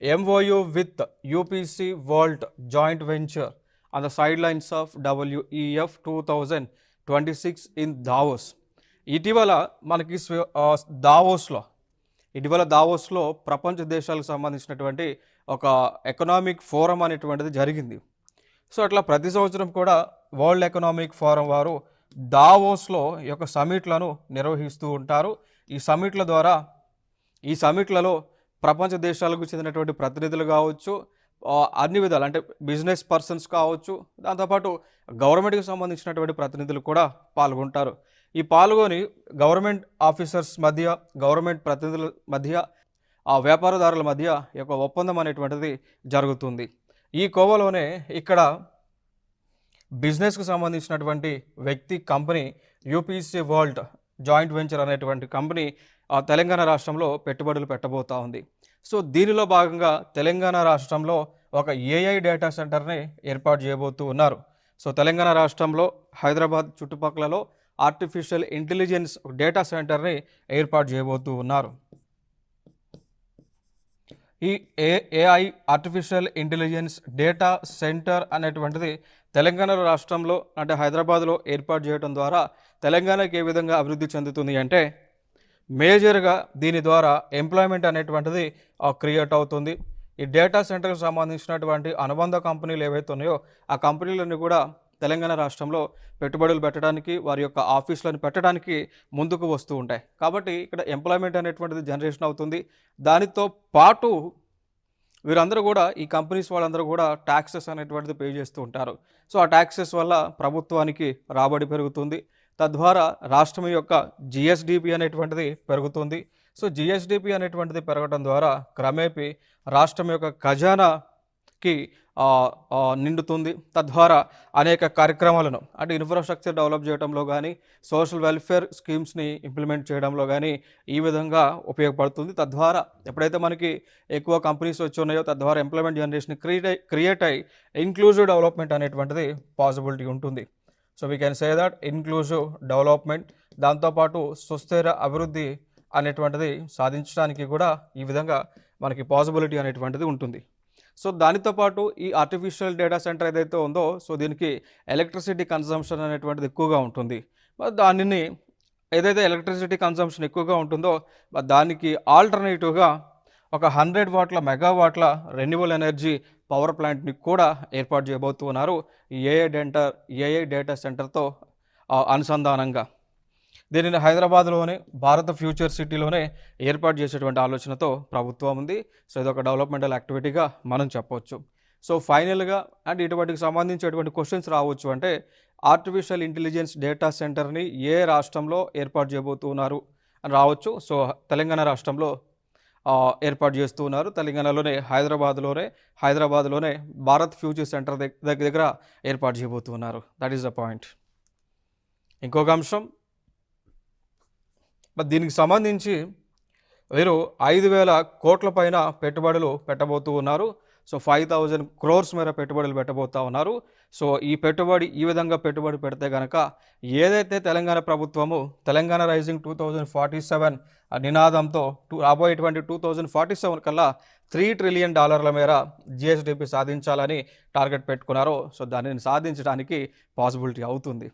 MOU with UPC Vault joint venture on the sidelines of WEF 2026 in Davos. ఇటీవల మనకి దావోస్లో ప్రపంచ దేశాలకు సంబంధించినటువంటి ఒక ఎకనామిక్ ఫోరం అనేటువంటిది జరిగింది. సో అట్లా ప్రతి సంవత్సరం కూడా వరల్డ్ ఎకనామిక్ ఫోరం వారు దావోస్లో ఈ యొక్క సమిట్లను నిర్వహిస్తూ ఉంటారు. ఈ సమిట్లలో ప్రపంచ దేశాలకు చెందినటువంటి ప్రతినిధులు కావచ్చు, అన్ని విధాలు అంటే బిజినెస్ పర్సన్స్ కావచ్చు, దాంతోపాటు గవర్నమెంట్కి సంబంధించినటువంటి ప్రతినిధులు కూడా పాల్గొంటారు. ఈ పాల్గొని గవర్నమెంట్ ఆఫీసర్స్ మధ్య, గవర్నమెంట్ ప్రతినిధుల మధ్య, వ్యాపారదారుల మధ్య ఈ యొక్క ఒప్పందం అనేటువంటిది జరుగుతుంది. ఈ కోవలోనే ఇక్కడ బిజినెస్కు సంబంధించినటువంటి వ్యక్తి company UPC world joint venture అనేటువంటి కంపెనీ తెలంగాణ రాష్ట్రంలో పెట్టుబడులు పెట్టబోతా ఉంది. సో దీనిలో భాగంగా తెలంగాణ రాష్ట్రంలో ఒక ఏఐ డేటా సెంటర్ని ఏర్పాటు చేయబోతూ ఉన్నారు. సో తెలంగాణ రాష్ట్రంలో హైదరాబాద్ చుట్టుపక్కలలో ఆర్టిఫిషియల్ ఇంటెలిజెన్స్ డేటా సెంటర్ని ఏర్పాటు చేయబోతూ ఉన్నారు. ఈ AI artificial intelligence data centre అనేటువంటిది తెలంగాణ రాష్ట్రంలో అంటే హైదరాబాద్లో ఏర్పాటు చేయడం ద్వారా తెలంగాణకి ఏ విధంగా అభివృద్ధి చెందుతుంది అంటే, మేజర్గా దీని ద్వారా ఎంప్లాయ్మెంట్ అనేటువంటిది క్రియేట్ అవుతుంది. ఈ డేటా సెంటర్కి సంబంధించినటువంటి అనుబంధ కంపెనీలు ఏవైతే ఉన్నాయో ఆ కంపెనీలన్నీ కూడా తెలంగాణ రాష్ట్రంలో పెట్టుబడులు పెట్టడానికి, వారి యొక్క ఆఫీసులను పెట్టడానికి ముందుకు వస్తూ ఉంటాయి. కాబట్టి ఇక్కడ ఎంప్లాయ్మెంట్ అనేటువంటిది జనరేషన్ అవుతుంది. దానితో పాటు వీరందరూ కూడా, ఈ కంపెనీస్ వాళ్ళందరూ కూడా ట్యాక్సెస్ అనేటువంటిది పే చేస్తూ ఉంటారు. సో ఆ ట్యాక్సెస్ వల్ల ప్రభుత్వానికి రాబడి పెరుగుతుంది. తద్వారా రాష్ట్రం యొక్క జిఎస్డిపి అనేటువంటిది పెరుగుతుంది. సో జిఎస్డిపి అనేటువంటిది పెరగడం ద్వారా క్రమేపీ రాష్ట్రం యొక్క ఖజానాకి నిండుతుంది. తద్వారా అనేక కార్యక్రమాలను అంటే ఇన్ఫ్రాస్ట్రక్చర్ డెవలప్ చేయడంలో కానీ, సోషల్ వెల్ఫేర్ స్కీమ్స్ని ఇంప్లిమెంట్ చేయడంలో కానీ ఈ విధంగా ఉపయోగపడుతుంది. తద్వారా ఎప్పుడైతే మనకి ఎక్కువ కంపెనీస్ వచ్చి ఉన్నాయో తద్వారా ఎంప్లాయ్మెంట్ జనరేషన్ క్రియేట్ అయ్యి ఇంక్లూజివ్ డెవలప్మెంట్ అనేటువంటిది పాసిబిలిటీ ఉంటుంది. So we can say that inclusive development, దాంతోపాటు సుస్థిర అభివృద్ధి అనేటువంటిది సాధించడానికి కూడా ఈ విధంగా మనకి పాసిబిలిటీ అనేటువంటిది ఉంటుంది. సో దానితో పాటు ఈ ఆర్టిఫిషియల్ డేటా సెంటర్ ఏదైతే ఉందో, సో దీనికి ఎలక్ట్రిసిటీ కన్సంప్షన్ అనేటువంటిది ఎక్కువగా ఉంటుంది. దానిని ఏదైతే ఎలక్ట్రిసిటీ కన్సంప్షన్ ఎక్కువగా ఉంటుందో దానికి ఆల్టర్నేటివ్గా ఒక 100 వాట్ల మెగావాట్ల రెన్యూవల్ ఎనర్జీ పవర్ ప్లాంట్ని కూడా ఏర్పాటు చేయబోతున్నారు ఏఐ డేటా సెంటర్తో అనుసంధానంగా. దీనిని హైదరాబాద్లోనే భారత ఫ్యూచర్ సిటీలోనే ఏర్పాటు చేసేటువంటి ఆలోచనతో ప్రభుత్వం ఉంది. సో ఇదొక డెవలప్మెంటల్ యాక్టివిటీగా మనం చెప్పవచ్చు. సో ఫైనల్గా అంటే ఇటువంటికి సంబంధించేటువంటి క్వశ్చన్స్ రావచ్చు అంటే, ఆర్టిఫిషియల్ ఇంటెలిజెన్స్ డేటా సెంటర్ని ఏ రాష్ట్రంలో ఏర్పాటు చేయబోతున్నారు అని రావచ్చు. సో తెలంగాణ రాష్ట్రంలో ఏర్పాటు చేస్తూ ఉన్నారు. తెలంగాణలోనే హైదరాబాద్లోనే భారత్ ఫ్యూచర్ సెంటర్ దగ్గర ఏర్పాటు చేయబోతున్నారు. That is the point. ఇంకొక అంశం, దీనికి సంబంధించి వీరు 5,000 కోట్ల పైన పెట్టుబడులు పెట్టబోతూ ఉన్నారు. సో 5,000 crores మేర పెట్టుబడులు పెట్టబోతూ ఉన్నారు. సో ఈ విధంగా పెట్టుబడి పెడితే కనుక ఏదైతే తెలంగాణ ప్రభుత్వము తెలంగాణ రైజింగ్ 2047 నినాదంతో రాబోయేటువంటి 2047 కల్లా $3 ట్రిలియన్ మేర జిఎస్డిపి సాధించాలని టార్గెట్ పెట్టుకున్నారో, సో దానిని సాధించడానికి పాసిబిలిటీ అవుతుంది.